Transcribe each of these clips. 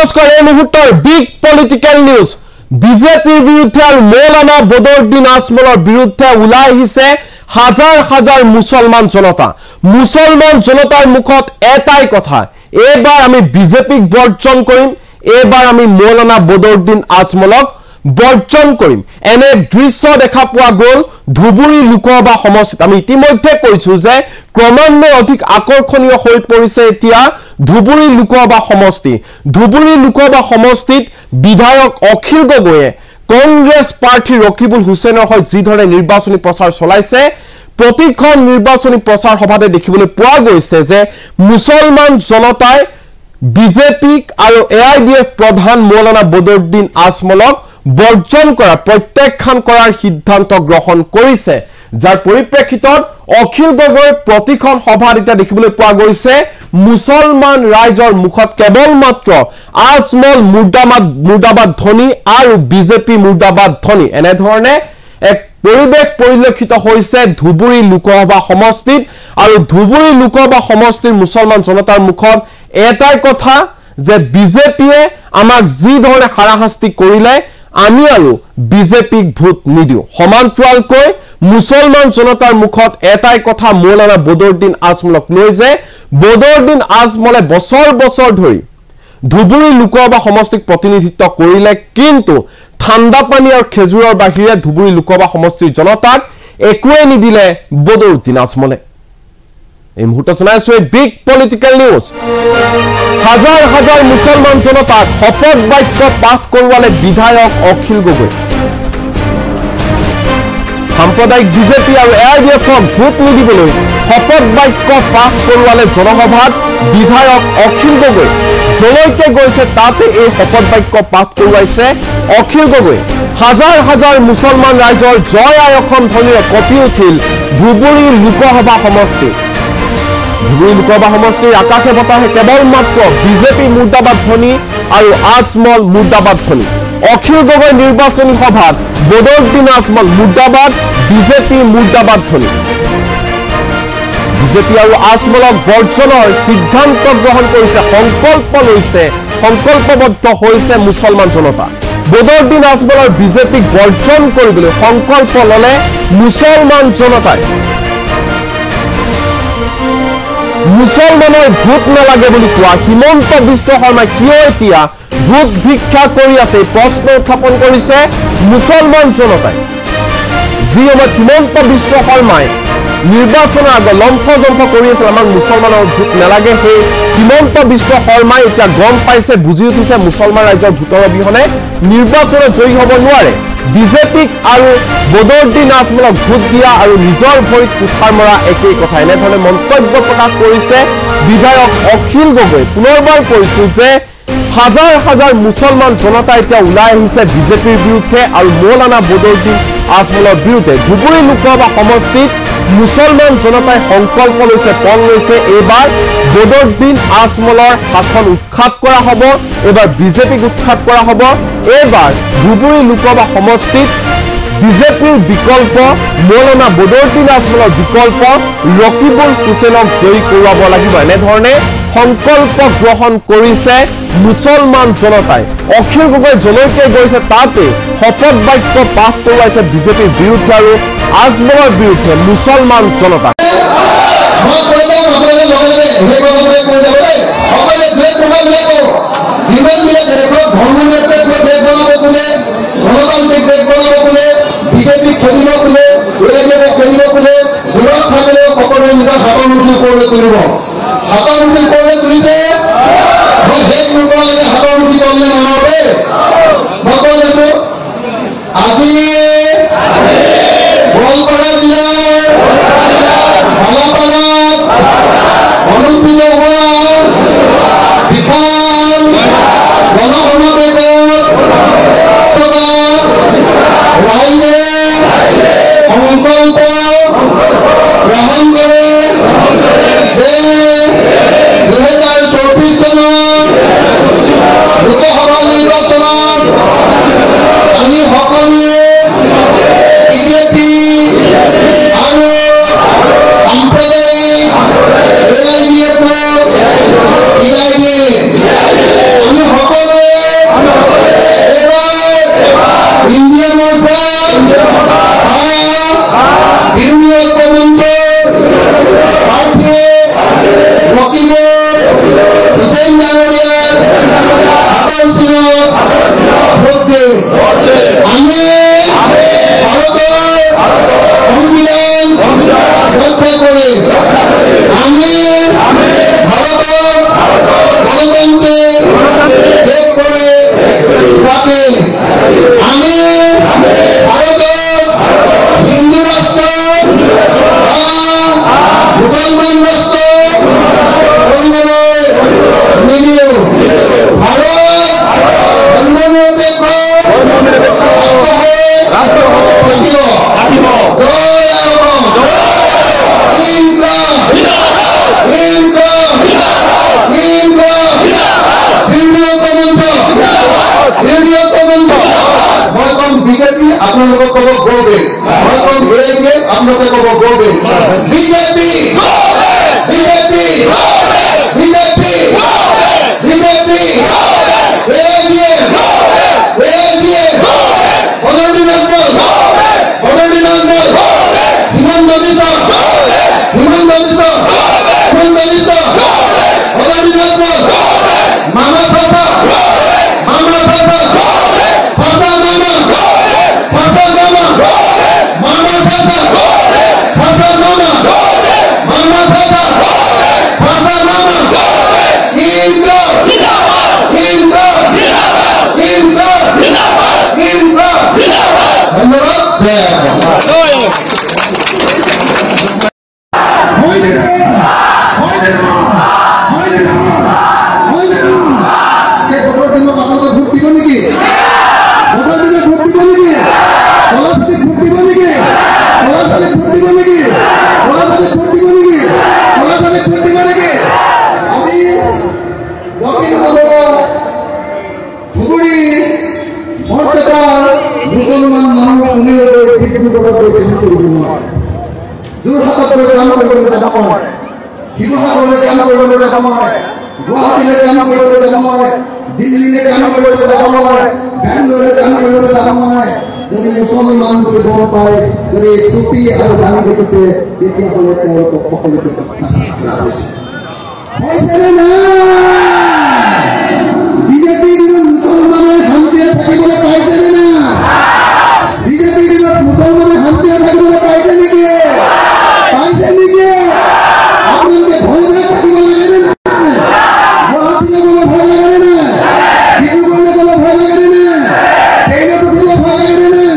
নমস্কাৰ এই মুহূৰ্তৰ বিগ পলিটিক্যাল নিউজ বিজেপিৰ বিৰুদ্ধে আৰু মৌলানা বদৰুদ্দিন আজমলৰ বিৰুদ্ধে ওলাই আহিছে হাজাৰ হাজাৰ মুছলমান জনতাৰ মুখত এটাই কথা এবাৰ আমি বিজেপিক বৰ্জন কৰিম এবাৰ আমি মৌলানা বদৰুদ্দিন আজমলক বৰ্জন কৰিম এনে দৃশ্য দেখা পোৱা গল ধুবুৰী লোকসভা সমষ্টিত আমি ইতিমধ্যে কৈছো যে ক্ৰমান্বয়ে অধিক আকৰ্ষণীয় হৈ পৰিছে এতিয়া ধুবুৰী লোকসভা সমষ্টিত বিধায়ক অখিল গগৈয়ে কংগ্ৰেছ প্ৰাৰ্থী ৰকিবুল হুছেইনৰ হৈ যি ধৰণে নিৰ্বাচনী প্ৰচাৰ চলাইছে প্ৰতিখন নিৰ্বাচনী প্ৰচাৰ সভাতে দেখিবলৈ পোৱা গৈছে যে মুছলমান জনতাই বিজেপিক আৰু এআইডিএফ প্ৰধান মৌলানা বদৰুদ্দিন আজমলক বৰ্জন কৰা প্ৰত্যাখ্যান কৰাৰ সিদ্ধান্ত গ্ৰহণ কৰিছে যাৰ পৰিপ্ৰেক্ষিতত অখিল গগৈ প্ৰতিখন সভাত এতিয়া দেখিবলৈ পোৱা গৈছে মুছলমান ৰাইজৰ মুখত কেৱল মাত্ৰ আজমল মুৰ্দাবাদ ধ্বনি আৰু বিজেপি মুৰ্দাবাদ ধ্বনি এনে ধৰণে এক পৰিৱেশ পৰিলক্ষিত হৈছে ধুবুৰী লোকসভা সমষ্টিত আৰু ধুবুৰী লোকসভা সমষ্টিৰ মুছলমান জনতাৰ মুখত এটাই কথা যে বিজেপিয়ে আমাক যি ধৰণে হাৰাশাস্তি কৰিলে আমি আৰু বিজেপিক ভোট নিদিও সমান্তৰালকৈ মুছলমান জনতাৰ মুখত এটাই কথা মৌলানা বদৰুদ্দিন আজমলক লৈ যে বদৰুদ্দিন আজমলে বছৰ ধৰি ধুবুৰী লোকসভা সমষ্টিক প্ৰতিনিধিত্ব কৰিলে কিন্তু ঠাণ্ডা পানী আৰু খেজুৰৰ বাহিৰে ধুবুৰী লোকসভা সমষ্টিৰ জনতাক একোৱে নিদিলে বদৰুদ্দিন আজমলে এই মুহূৰ্তত জনাইছো বিগ পলিটিক্যাল নিউজ হাজাৰ হাজাৰ মুছলমান জনতাক শপত বাক্য পাঠ কৰোৱালে বিধায়ক অখিল গগৈ সাম্প্ৰদায়িক বিজেপি আৰু এআইডিএফক ভোট নিদিবলৈ শপত বাক্য পাঠ কৰোৱালে জনসভাত বিধায়ক অখিল গগৈ যলৈকে গৈছে তাতে এই শপত বাক্য পাঠ কৰোৱাইছে অখিল গগৈ হাজাৰ হাজাৰ মুছলমান ৰাইজৰ জয় আই অসম ধ্বনিৰে কঁপি উঠিল ধুবুৰী লোকসভা সমষ্টিৰ আকাশে বতাহে কেৱল মাত্ৰ বিজেপি মুৰ্দাবাদ ধ্বনি আৰু আজমল মুৰ্দাবাদ ধ্বনি অখিল গগৈ নিৰ্বাচনী সভাত বদৰুদ্দিন আজমল মুৰ্দাবাদ বিজেপি মুৰ্দাবাদ ধ্বনি বিজেপি আৰু আজমলক বৰ্জনৰ সিদ্ধান্ত গ্ৰহণ কৰিছে সংকল্প লৈছে সংকল্পবদ্ধ হৈছে মুছলমান জনতা বদৰুদ্দিন আজমলৰ বিজেপিক বৰ্জন কৰিবলৈ সংকল্প ললে মুছলমান জনতাই মুছলমানৰ ভোট নালাগে বুলি কোৱা হিমন্ত বিশ্ব শৰ্মাই কিয় এতিয়া ভোট ভিক্ষা কৰি আছে প্ৰশ্ন উত্থাপন কৰিছে মুছলমান জনতাই যি সময়ত হিমন্ত বিশ্ব শৰ্মাই নিৰ্বাচনৰ আগত লম্ফজম্ফ কৰি আছিল আমাক মুছলমানৰ ভোট নালাগে সেই হিমন্ত বিশ্ব শৰ্মাই এতিয়া গম পাইছে বুজি উঠিছে মুছলমান ৰাইজৰ ভোটৰ অবিহনে নিৰ্বাচনত জয়ী হ'ব নোৱাৰে বিজেপিক আৰু বদৰুদ্দিন আজমলক ভোট দিয়া আৰু নিজৰ ভৰিত কুঠাৰ মৰা একেই কথা এনেধৰণে মন্তব্য প্ৰকাশ কৰিছে বিধায়ক অখিল গগৈ পুনৰবাৰ কৈছো যে হাজাৰ হাজাৰ মুছলমান জনতা এতিয়া ওলাই আহিছে বিজেপিৰ বিৰুদ্ধে আৰু মৌলানা বদৰুদ্দিন আজমলৰ বিৰুদ্ধে ধুবুৰী লোকসভা সমষ্টিত মুছলমান জনতাই সংকল্প লৈছে পণ লৈছে এইবাৰ বদৰুদ্দিন আজমলৰ শাসন উৎখাত কৰা হ'ব এইবাৰ বিজেপিক উৎখাত কৰা হ'ব এইবাৰ ধুবুৰী লোকসভা সমষ্টিত বিজেপিৰ বিকল্প মৌলানা বদৰুদ্দিন আজমলৰ বিকল্প ৰকিবুল হুছেইনক জয়ী কৰোৱাব লাগিব এনেধৰণে সংকল্প গ্ৰহণ কৰিছে মুছলমান জনতাই অখিল গগৈ যলৈকে গৈছে তাতে শপত বাক্য পাঠ কৰোৱাইছে বিজেপিৰ বিৰুদ্ধে আৰু আজমলৰ বিৰুদ্ধে মুছলমান জনতা বিজেপি খেলিব বোলে খেলিব বোলে দূৰত থাকিলেও সকলোৱে নিজৰ হাতৰ মুঠি ওপৰলৈ তুলিব হাতৰ মুঠি ওপৰলৈ তুলিছে মই শেষ নোপোৱালৈকে হাতৰ মুঠি তললৈ নমাবে মই কৈ আছো আজি গোৱালপাৰা জিলাৰ ভালাপাৰাত অনুষ্ঠিত হোৱা বিশাল গণসমাৱেশত ৰাইজে সংকল্প গ্ৰহণ কৰে যে 2034 চনত বাতিল। আমি ভাৰতৰ হিন্দু ৰাষ্ট্ৰ মুছলমান ৰাষ্ট্ৰ কৰিবলৈ নিদিওঁ। ভাৰত ধৰ্মনিৰপেক্ষ ৰাষ্ট্ৰ হৈ থাকিব। জয় অসম। ইনকলাব ইনকলাব ইনকলাব। ইউনিয়ন কমঞ্চ মই কম বিজেপি, আপোনালোকক ক'ব গৌৰৱ। মই কম এআইডিএফ, আপোনালোকে ক'ব Gaurav. BJP BJP BJP BJP AIDF AIDF Badruddin Ajmal Himanta Biswa Badruddin Ajmal মামা ফাফা মামা ফাফা ফাফা মামা ফাফা মামা মামা ফাফা ফাফা মামা মামা ফাফা ফাফা মামা ইনকলাব ইনকলাব ইনকলাব ইনকলাব। ধন্যবাদ। মুছলমান মানুহ যোৰহাটত গৈ কাম কৰিবলৈ যাব নোৱাৰে, শিৱসাগৰলৈ কাম কৰিবলৈ যাব নোৱাৰে, গুৱাহাটীলৈ কাম কৰিবলৈ যাব নোৱাৰে, দিল্লীলৈ কাম কৰিবলৈ যাব নোৱাৰে, বেংগলৰলৈ কাম কৰিবলৈ যাব নোৱাৰে। যদি মুছলমান বুলি গম পায়, যদি টুপি আৰু দাঙি দেখিছে, তেতিয়াহ'লে তেওঁলোকক সকলোকে কৰা হৈছে। বিজেপিৰ দিনত মুছলমানে শান্তিৰে থাকিবলৈ পাইছেনে নাই? বিজেপিৰ দিনত মুছলমানে শান্তিৰে থাকিবলৈ পাইছে নেকি? পাইছে নেকি? আপোনালোকে ভয় ভয় থাকিব লাগেনে নাই? গুৱাহাটীলৈ গ'লে ভয় লাগেনে নাই? ডিব্ৰুগড়লৈ গ'লে ভয় লাগেনে নাই? ট্ৰেইনত উঠিলে ভয় লাগেনে নাই?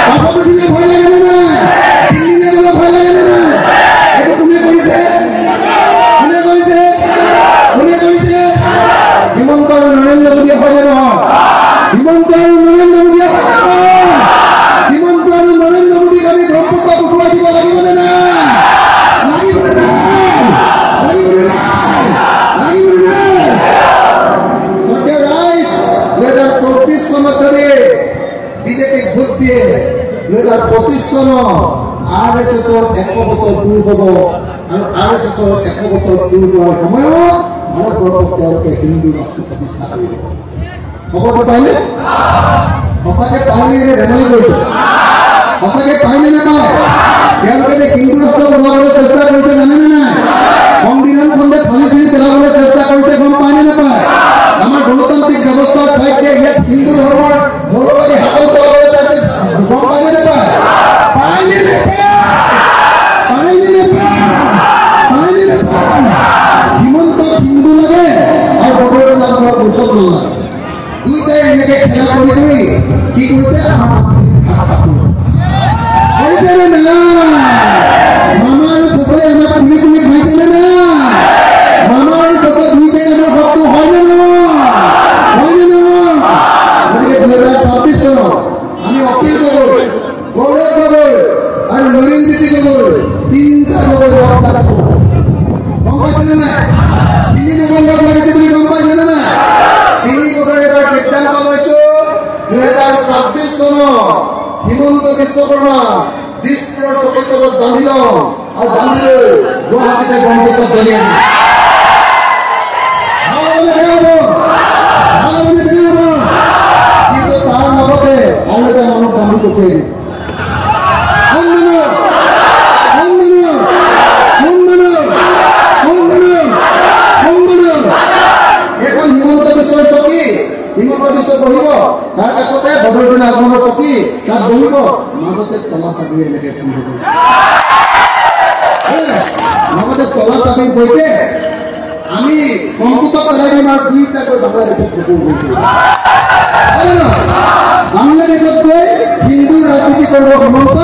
বাছত উঠিলে ভয় লাগেনে নাই? দিল্লীলৈ গ'লে ভয় লাগেনে নাই? এইটো কোনে কৰিছে? কোনে কৰিছে? কোনে কৰিছে? হিমন্ত আৰু নৰেন্দ্ৰ মোদীয়ে হয়নে নহয়? হিমন্ত আৰু নৰেন্দ্ৰ মোদীয়ে হয় নহয়? হিমন্ত আৰু নৰেন্দ্ৰ মোদীক আমি ব্ৰহ্মপুত্ৰ উঠুৱাই দিব লাগিবনে নাই? লাগিবনে নাই? লাগিবনে নাই? লাগিবনে নাই? সত্য ৰাইজ 2024 চনত যদি বিজেপিক ভোট দিয়ে, 2025 চনত RSSৰ 100 বছৰ পূৰ হ'ব আৰু RSSৰ 100 বছৰ পূৰ হোৱাৰ সময়ত ভাৰতবৰ্ষত তেওঁলোকে হিন্দু ৰাষ্ট্ৰ প্ৰতিষ্ঠা কৰিব। খবৰটো পাইনে? সঁচাকে পাইনে নে ধেমালি কৰিছে? সঁচাকে পাইনে নাপায়? তেওঁলোকে যে হিন্দু ৰাষ্ট্ৰ বনাবলৈ চেষ্টা কৰিছে জানেনে নাই? সংবিধানখনে ফালি চিৰি পেলাবলৈ চেষ্টা কৰিছে, গম পায়নে নাপায়? আমাৰ গণতান্ত্ৰিক ব্যৱস্থাৰ ঠাইতে ইয়াত হিন্দু ধৰ্মৰ মৌলবাদী হাতত চলাবলৈ চাইছে, গম পায়নে নাপায়? পাইনে নাপায়? পাইনে নাপায়? পাইনে নাপায়? হিমন্তক হিন্দু লাগে আৰু বদৰুদ্দিন আজমলক মুছলমান লাগে। দুইটাই এনেকে খেলা কৰি কৰি কি কৰিছে? কৰিছেনে নাই? মামা আৰু চচাই আমাক খুলি খুলি খাইছেনে নাই? মামা আৰু চচা দুইটাই আমাৰ শত্ৰু হয়নে নহয়? হয়নে নহয়? গতিকে 2026 চনত আমি অখিল গগৈ, গৌৰৱ গগৈ আৰু নৰেন্দ্ৰ গগৈ তিনিটা গগৈ লগ লাগিছো। গম পাইছেনে নাই? তিনি গগৈ লগ লাগিছে বুলি গম পাইছেনে নাই? তিনি গগৈ এবাৰ সিদ্ধান্ত লৈছো 2026 চনত হিমন্ত বিশ্ব শৰ্মা দিছপুৰৰ চকীৰ তলত বান্ধি লওঁ আৰু বান্ধি লৈ গুৱাহাটীতে ব্ৰহ্মপুত্ৰত জ্বলি আনিম। কিন্তু তাৰ লগতে আৰু এটা মানুহ বান্ধি পঠিয়াই দিম। এখন হিমন্ত বিশ্বৰ চকী, হিমন্ত বিশ্ব বহিব, তাৰ কাষতে বদৰুদ্দিন আজমলৰ চকী, তাত বহিব, মাজতে তলা চাকৰি এনেকে বহিব। লগতে তলা চাকৰি বহিতে আমি কম্পিউটাৰ পেলাই দিম আৰু দুইটাকৈ বাংলাদেশত কুকুৰ বহিব। বাংলাদেশত গৈ হিন্দু ৰাজনীতি কৰিব হিমন্ত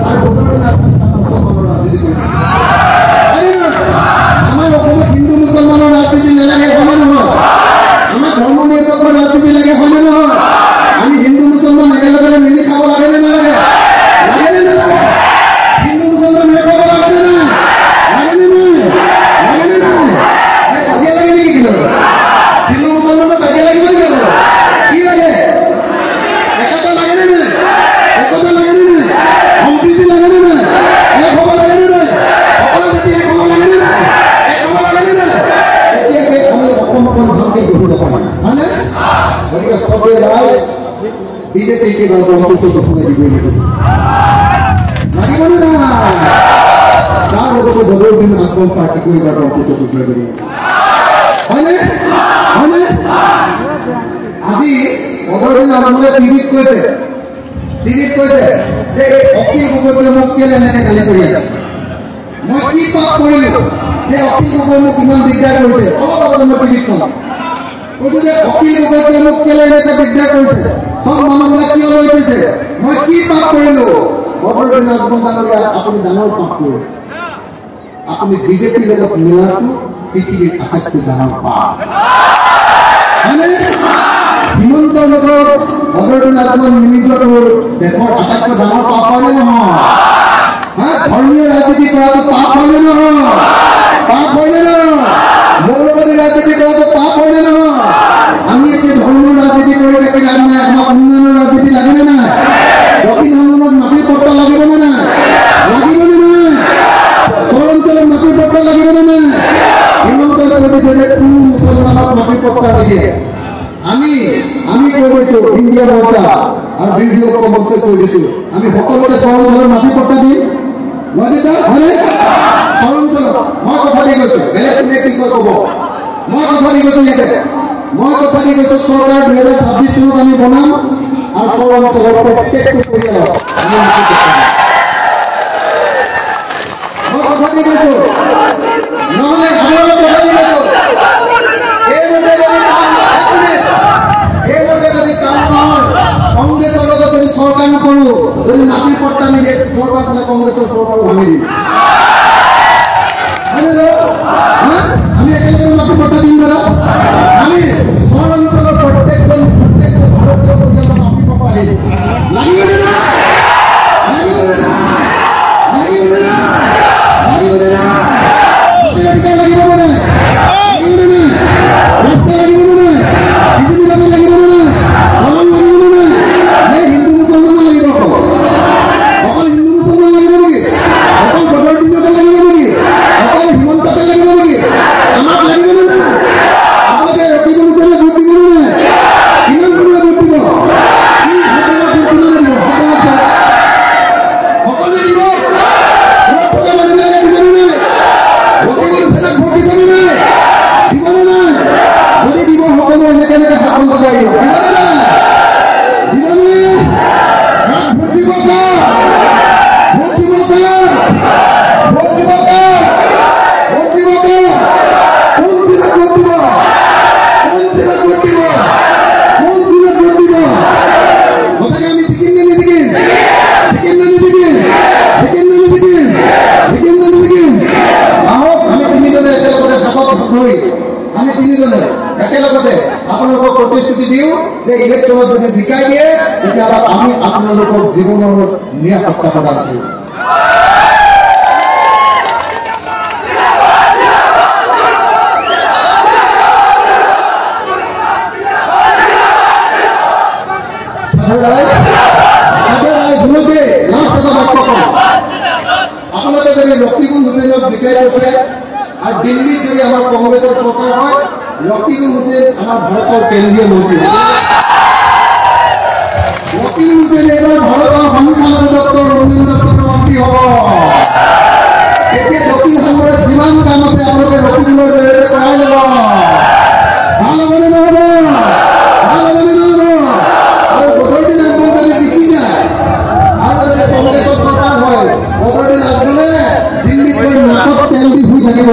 আৰু মুছলমানৰ ৰাজনীতি কৰিব আমাৰ অসমত হিন্দু মুছলমানৰ ৰাজনীতি নালাগে হয়নে নহয় আমাৰ ধৰ্ম নিৰপেক্ষ ৰাজনীতি লাগে হয়নে নহয় আমি হিন্দু মুছলমান একেলগে মিলি খাব লাগে নে নালাগে লাগে নে নালাগে হিন্দু মুছলমান মিলি খাব লাগে নে নাই লাগে নে নাই কাজিয়া লাগে নেকি হিন্দু মুছলমানৰ কাজিয়া লাগিব নেকি কি লাগে একতা লাগে নে নাই একতা লাগে নে নাই সম্প্ৰীতি লাগে নে নাই এক হ'ব লাগে নে নাই সকলো জাতি এক হ'ব লাগে নে নাই এক হ'ব লাগে নে নাই এতিয়াকে আমি অসমখন ভালকে গঢ়িব পাৰিম হয়নে গতিকে চবে ৰাইজ বিজেপিকে অন্তত প্ৰথমে দিবই লাগিব নে নাই তাৰ লগতে বদৰুদ্দিন আজমল পাৰ্টিকো এইবাৰ অন্তত ঘূৰাই দিব হয়নে হয়নে আজি বদৰুদ্দিন আজমলে টিভিত কৈছে যে অখিল গগৈয়ে মোক কেলে এনেকে গালি কৰি আছে মই কি পাপ কৰিলো যে অখিল গগৈ মোক ইমান দিগদাৰ কৰিছে অলপ মই টিভিত চাম কৈছো যে অখিল গগৈয়ে মোক কেলে এনেকে দিগদাৰ কৰিছে সব মানুহবিলাক কিয় লৈ গৈছে মই কি পাপ কৰিলো বদৰুদ্দিন আজমল ডাঙৰীয়া আপুনি ডাঙৰ পাপ কৰিলে আপুনি বিজেপিৰ লগত মিলাটো পৃথিৱীৰ আটাইতকৈ ডাঙৰ পাপ হিমন্তৰ লগত বদৰুদ্দিন আজমল মিলি যোৱাটো দেশৰ আটাইতকৈ ডাঙৰ পাপ হয়নে নহয় ধৰ্মীয় ৰাজনীতি কৰাটো পাপ হয়নে নহয় পাপ হয়নে নহয় মৌলবাদী ৰাজনীতি কৰাটো পাপ হয়নে নহয় আমি এতিয়া ধৰ্মৰ ৰাজনীতি কৰি থাকি লাভ নাই আমাক উন্নয়নৰ ৰাজনীতি লাগেনে নাই দক্ষিণ সংগমত মাটিৰ পট্টা লাগিবনে নাই লাগিবনে নাই চৰ অঞ্চলত মাটিৰ পট্টা লাগিবনে নাই হিমন্তই কৈ দিছে যে কোনো মুছলমানক মাটিৰ পট্টা নিদিয়ে আমি কৈ দিছো ইণ্ডিয়া মৰ্চা আৰু ভিডিঅ' মঞ্চে কৈ দিছো আমি সকলোকে চৰ অঞ্চলৰ মাটিৰ পট্টা দিম হয়নে চৰ অঞ্চলত মই কথা দি গৈছো বেলেগ কোনে কি কয় ক'ব মই কথা দি গৈছো ইয়াতে মই কথা দি গৈছো চৰকাৰ 2026 চনত আমি বনাম আৰু চৰ অঞ্চলৰ প্ৰত্যেকটো পৰিয়ালক মই কথা দি গৈছো নহ'লে আমাৰ কথা দি গৈছো কংগ্ৰেছৰ লগত যদি চৰকাৰ নকৰো যদি মাটিৰ পট্টা নিদিয়ে চৰকাৰ ফালে কংগ্ৰেছৰ চৰকাৰো ভাঙি দিম আমি একেলগে মাটিৰ পট্টা দিম দাদা আমি চৰ অঞ্চলৰ প্ৰত্যেকটো ভাৰতীয় পৰিয়ালৰ মাটিৰ পট্টা দিম লাগিবনে নাই লাগিবনে নাই লাগিবনে নাই লাগিবনে নাই অধিকাৰ লাগিব নাই লাগিবনে নাই ৰাস্তা লাগিব নাই বিজুলী বাতি লাগিব নাই দলং লাগিব নাই নে হিন্দু মুছলমান লাগিব অকল হিন্দু মুছলমান লাগিব নেকি অকল বদৰুদ্দিনকে লাগিব নেকি অকল হিমন্তকে লাগিব নেকি আমাক লাগিব নে নাই আপোনালোকে ৰকিব বিচাৰিলে ভোট দিব নে নাই কিমান কোনোৱে ভোট দিব কি হাতেলা ভোট দিব লাগিব সকলোৱে দিব ভোট মানুহবিলাকে দিবনে নাই ৰকিব বিচাৰিলে ভোট দিবনে নাই দিবনে নাই যদি দিব সকলোৱে এনেকে হাতখন লগাই দিব দিবনে নাই দিবনে ভোট দিব ভোট দিব ভোট দিব ভোট দিব কোন চিনত ভোট দিব কোন চিনত ভোট দিব কোন চিনত ভোট দিব সঁচাকে আমি জিকিম নে নিজিকিম জিকিম নে নিজিকিম জিকিম নে নিজিকিম জিকিম নে নিজিকিম আহক আমি তিনিজনে একেলগতে হাতত ধৰি আমি তিনিজনে একেলগতে আপোনালোকক প্ৰতিশ্ৰুতি দিওঁ যে ইলেকশ্যনত যদি জিকাই দিয়ে তেতিয়াহ'লে আমি আপোনালোকক জীৱনৰ নিৰাপত্তা প্ৰদান কৰিম আপোনালোকে যদি ৰকিবুল হুছেইনক জিকাই পঠিয়াই আৰু দিল্লীত যদি আমাৰ কংগ্ৰেছৰ চৰকাৰ হয় ৰকিবুল হুছেইন আমাৰ ভাৰতৰ কেন্দ্ৰীয় মন্ত্ৰী ৰকিবুল হুছেইন এইবাৰ ভাৰতৰ সংখ্যালঘু দপ্তৰ উন্নয়ন দপ্তৰৰ মন্ত্ৰী হ'ব এতিয়া দক্ষিণ সংগমত যিমান কাম আছে আপোনালোকে ৰকিবুলৰ জৰিয়তে কৰাই ল'ব ভাল হ'বনে নহ'ব ভাল হ'বনে নহ'ব আৰু বদৰুদ্দিন আজমল যদি জিকি যায় আৰু যদি কংগ্ৰেছৰ চৰকাৰ হয় বদৰুদ্দিন আজমলে দিল্লীত গৈ নাকত তেল দি শুই থাকিব